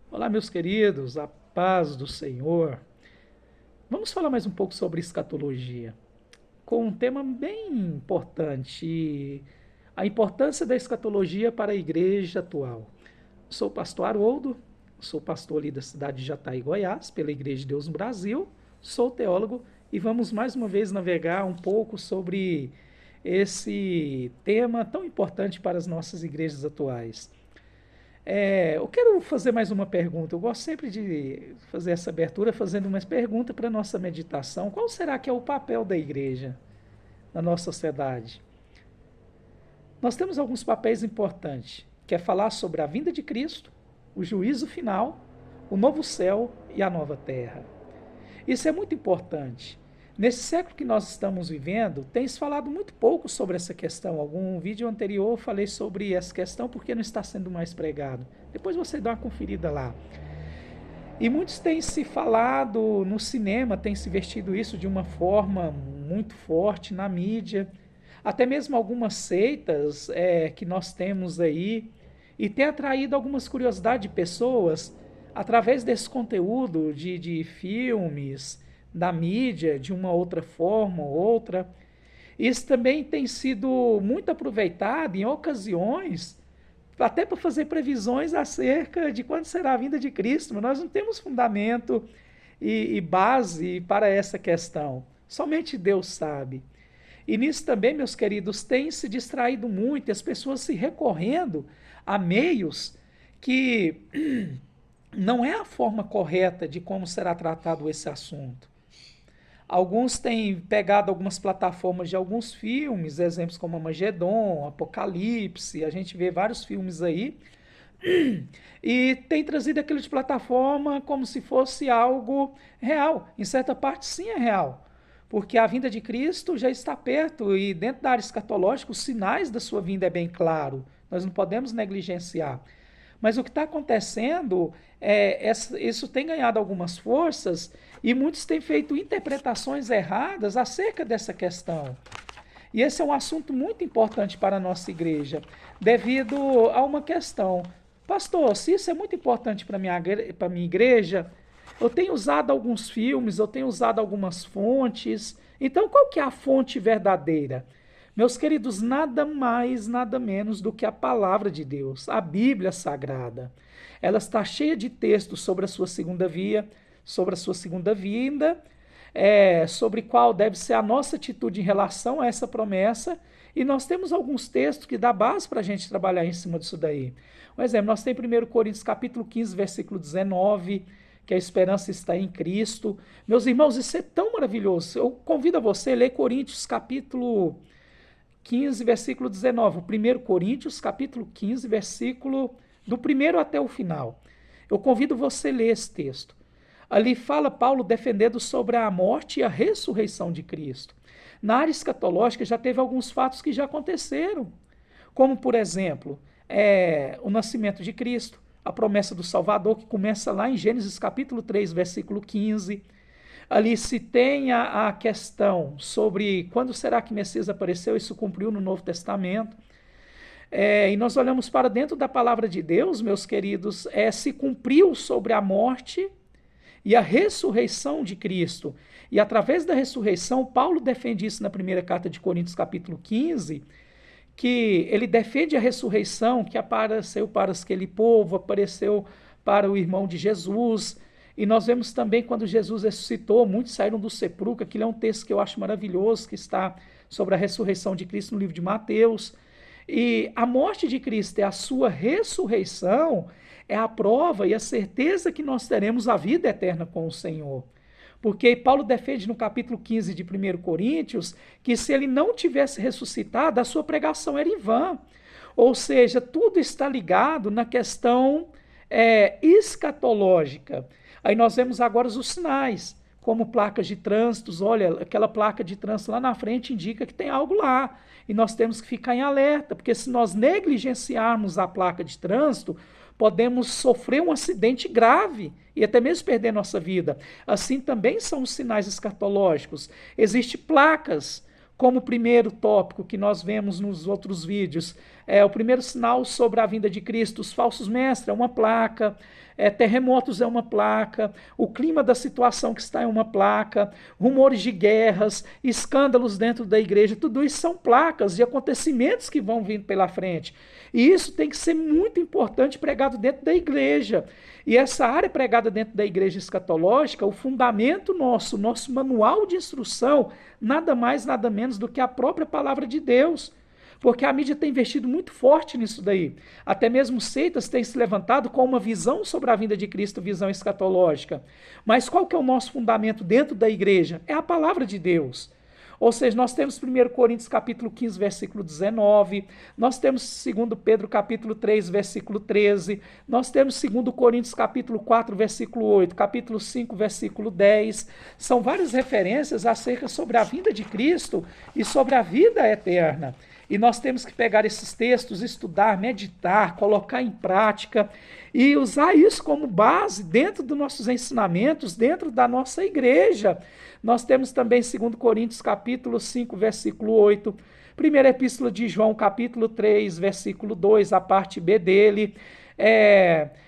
Olá, meus queridos, a paz do Senhor. Vamos falar mais um pouco sobre escatologia, com um tema bem importante, a importância da escatologia para a igreja atual. Sou o pastor Haroldo, sou pastor ali da cidade de Jataí, Goiás, pela Igreja de Deus no Brasil, sou teólogo e vamos mais uma vez navegar um pouco sobre esse tema tão importante para as nossas igrejas atuais. Eu quero fazer mais uma pergunta. Eu gosto sempre de fazer essa abertura fazendo uma pergunta para a nossa meditação. Qual será que é o papel da igreja na nossa sociedade? Nós temos alguns papéis importantes, que é falar sobre a vinda de Cristo, o juízo final, o novo céu e a nova terra. Isso é muito importante. Nesse século que nós estamos vivendo, tem-se falado muito pouco sobre essa questão. Algum vídeo anterior eu falei sobre essa questão porque não está sendo mais pregado. Depois você dá uma conferida lá. E muitos têm se falado no cinema, têm se vestido isso de uma forma muito forte na mídia. Até mesmo algumas seitas que nós temos aí. E tem atraído algumas curiosidades de pessoas através desse conteúdo de filmes, da mídia, de uma outra forma ou outra. Isso também tem sido muito aproveitado em ocasiões, até para fazer previsões acerca de quando será a vinda de Cristo, mas nós não temos fundamento e base para essa questão. Somente Deus sabe. E nisso também, meus queridos, tem se distraído muito, as pessoas se recorrendo a meios que não é a forma correta de como será tratado esse assunto. Alguns têm pegado algumas plataformas de alguns filmes, exemplos como Armagedon, Apocalipse, a gente vê vários filmes aí, e tem trazido aquilo de plataforma como se fosse algo real. Em certa parte, sim, é real, porque a vinda de Cristo já está perto e dentro da área escatológica, os sinais da sua vinda é bem claro, nós não podemos negligenciar. Mas o que está acontecendo isso tem ganhado algumas forças e muitos têm feito interpretações erradas acerca dessa questão. E esse é um assunto muito importante para a nossa igreja, devido a uma questão. Pastor, se isso é muito importante para a minha igreja, eu tenho usado alguns filmes, eu tenho usado algumas fontes. Então, qual que é a fonte verdadeira? Meus queridos, nada mais, nada menos do que a palavra de Deus, a Bíblia Sagrada. Ela está cheia de textos sobre a sua segunda via, sobre a sua segunda vinda, sobre qual deve ser a nossa atitude em relação a essa promessa. E nós temos alguns textos que dá base para a gente trabalhar em cima disso daí. Um exemplo, nós temos 1 Coríntios capítulo 15, versículo 19, que a esperança está em Cristo. Meus irmãos, isso é tão maravilhoso. Eu convido a você a ler Coríntios capítulo 15, versículo 19. 1 Coríntios, capítulo 15, versículo do primeiro até o final. Eu convido você a ler esse texto. Ali fala Paulo defendendo sobre a morte e a ressurreição de Cristo. Na área escatológica já teve alguns fatos que já aconteceram, como, por exemplo, o nascimento de Cristo, a promessa do Salvador, que começa lá em Gênesis capítulo 3, versículo 15. Ali se tem a questão sobre quando será que Messias apareceu, isso cumpriu no Novo Testamento. E nós olhamos para dentro da palavra de Deus, meus queridos, se cumpriu sobre a morte e a ressurreição de Cristo. E através da ressurreição, Paulo defende isso na primeira carta de Coríntios, capítulo 15, que ele defende a ressurreição, que apareceu para aquele povo, apareceu para o irmão de Jesus. E nós vemos também quando Jesus ressuscitou, muitos saíram do sepulcro. Aquilo é um texto que eu acho maravilhoso, que está sobre a ressurreição de Cristo no livro de Mateus. E a morte de Cristo e a sua ressurreição é a prova e a certeza que nós teremos a vida eterna com o Senhor. Porque Paulo defende no capítulo 15 de 1 Coríntios que se ele não tivesse ressuscitado, a sua pregação era em vão. Ou seja, tudo está ligado na questão escatológica. Aí nós vemos agora os sinais, como placas de trânsito. Olha, aquela placa de trânsito lá na frente indica que tem algo lá. E nós temos que ficar em alerta, porque se nós negligenciarmos a placa de trânsito, podemos sofrer um acidente grave e até mesmo perder nossa vida. Assim também são os sinais escatológicos. Existem placas, como o primeiro tópico que nós vemos nos outros vídeos, O primeiro sinal sobre a vinda de Cristo, os falsos mestres, é uma placa. Terremotos é uma placa, o clima da situação que está é uma placa, rumores de guerras, escândalos dentro da igreja, tudo isso são placas de acontecimentos que vão vindo pela frente. E isso tem que ser muito importante pregado dentro da igreja. E essa área pregada dentro da igreja escatológica, o fundamento nosso manual de instrução, nada mais, nada menos do que a própria palavra de Deus. Porque a mídia tem investido muito forte nisso daí. Até mesmo seitas têm se levantado com uma visão sobre a vinda de Cristo, visão escatológica. Mas qual que é o nosso fundamento dentro da igreja? É a palavra de Deus. Ou seja, nós temos 1 Coríntios capítulo 15, versículo 19, nós temos 2 Pedro capítulo 3, versículo 13, nós temos 2 Coríntios capítulo 4, versículo 8, capítulo 5, versículo 10, são várias referências acerca sobre a vinda de Cristo e sobre a vida eterna. E nós temos que pegar esses textos, estudar, meditar, colocar em prática e usar isso como base dentro dos nossos ensinamentos, dentro da nossa igreja. Nós temos também 2 Coríntios capítulo 5, versículo 8, primeira epístola de João capítulo 3, versículo 2, a parte B dele.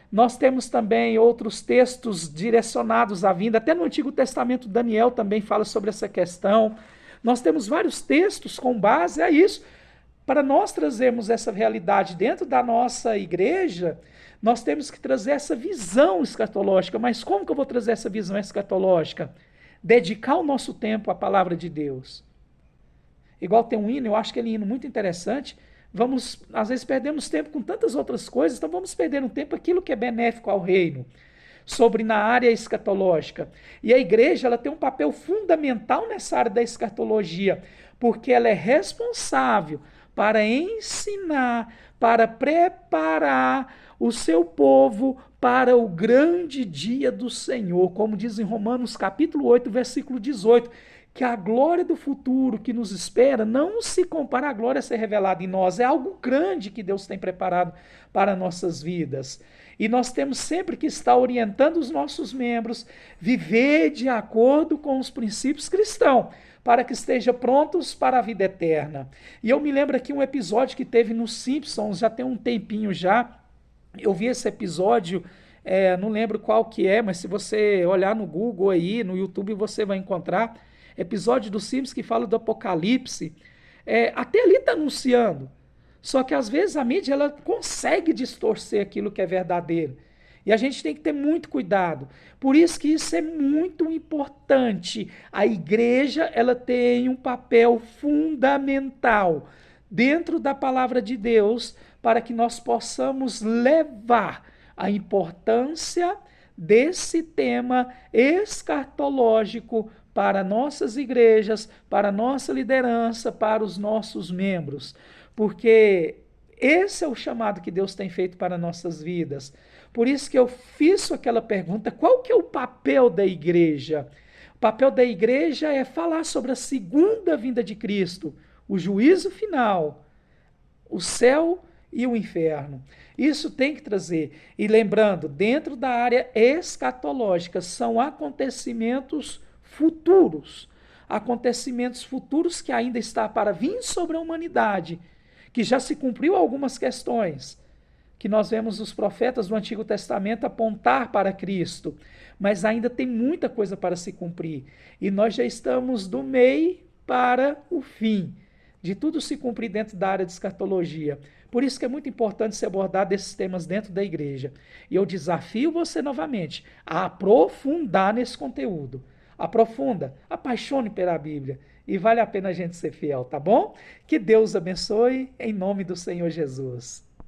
Nós temos também outros textos direcionados à vinda, até no Antigo Testamento Daniel também fala sobre essa questão. Nós temos vários textos com base a isso. Para nós trazermos essa realidade dentro da nossa igreja, nós temos que trazer essa visão escatológica. Mas como que eu vou trazer essa visão escatológica? Dedicar o nosso tempo à palavra de Deus. Igual tem um hino, eu acho que ele é um hino muito interessante. Às vezes perdemos tempo com tantas outras coisas, então vamos perder um tempo aquilo que é benéfico ao reino, sobre na área escatológica. E a igreja ela tem um papel fundamental nessa área da escatologia, porque ela é responsável para ensinar, para preparar o seu povo para o grande dia do Senhor, como diz em Romanos capítulo 8, versículo 18, que a glória do futuro que nos espera não se compara à glória a ser revelada em nós, é algo grande que Deus tem preparado para nossas vidas. E nós temos sempre que estar orientando os nossos membros, viver de acordo com os princípios cristãos, para que estejam prontos para a vida eterna. E eu me lembro aqui um episódio que teve nos Simpsons, já tem um tempinho já, eu vi esse episódio, não lembro qual que é, mas se você olhar no Google aí, no YouTube, você vai encontrar episódio dos Simpsons que fala do Apocalipse. Até ali está anunciando, só que às vezes a mídia ela consegue distorcer aquilo que é verdadeiro. E a gente tem que ter muito cuidado. Por isso que isso é muito importante. A igreja ela tem um papel fundamental dentro da palavra de Deus para que nós possamos levar a importância desse tema escatológico para nossas igrejas, para nossa liderança, para os nossos membros. Porque esse é o chamado que Deus tem feito para nossas vidas. Por isso que eu fiz aquela pergunta, qual que é o papel da igreja? O papel da igreja é falar sobre a segunda vinda de Cristo, o juízo final, o céu e o inferno. Isso tem que trazer. E lembrando, dentro da área escatológica, são acontecimentos futuros que ainda está para vir sobre a humanidade, que já se cumpriu algumas questões, que nós vemos os profetas do Antigo Testamento apontar para Cristo, mas ainda tem muita coisa para se cumprir, e nós já estamos do meio para o fim, de tudo se cumprir dentro da área de escatologia. Por isso que é muito importante se abordar desses temas dentro da igreja, e eu desafio você novamente a aprofundar nesse conteúdo. Aprofunda, apaixone pela Bíblia, e vale a pena a gente ser fiel, tá bom? Que Deus abençoe, em nome do Senhor Jesus.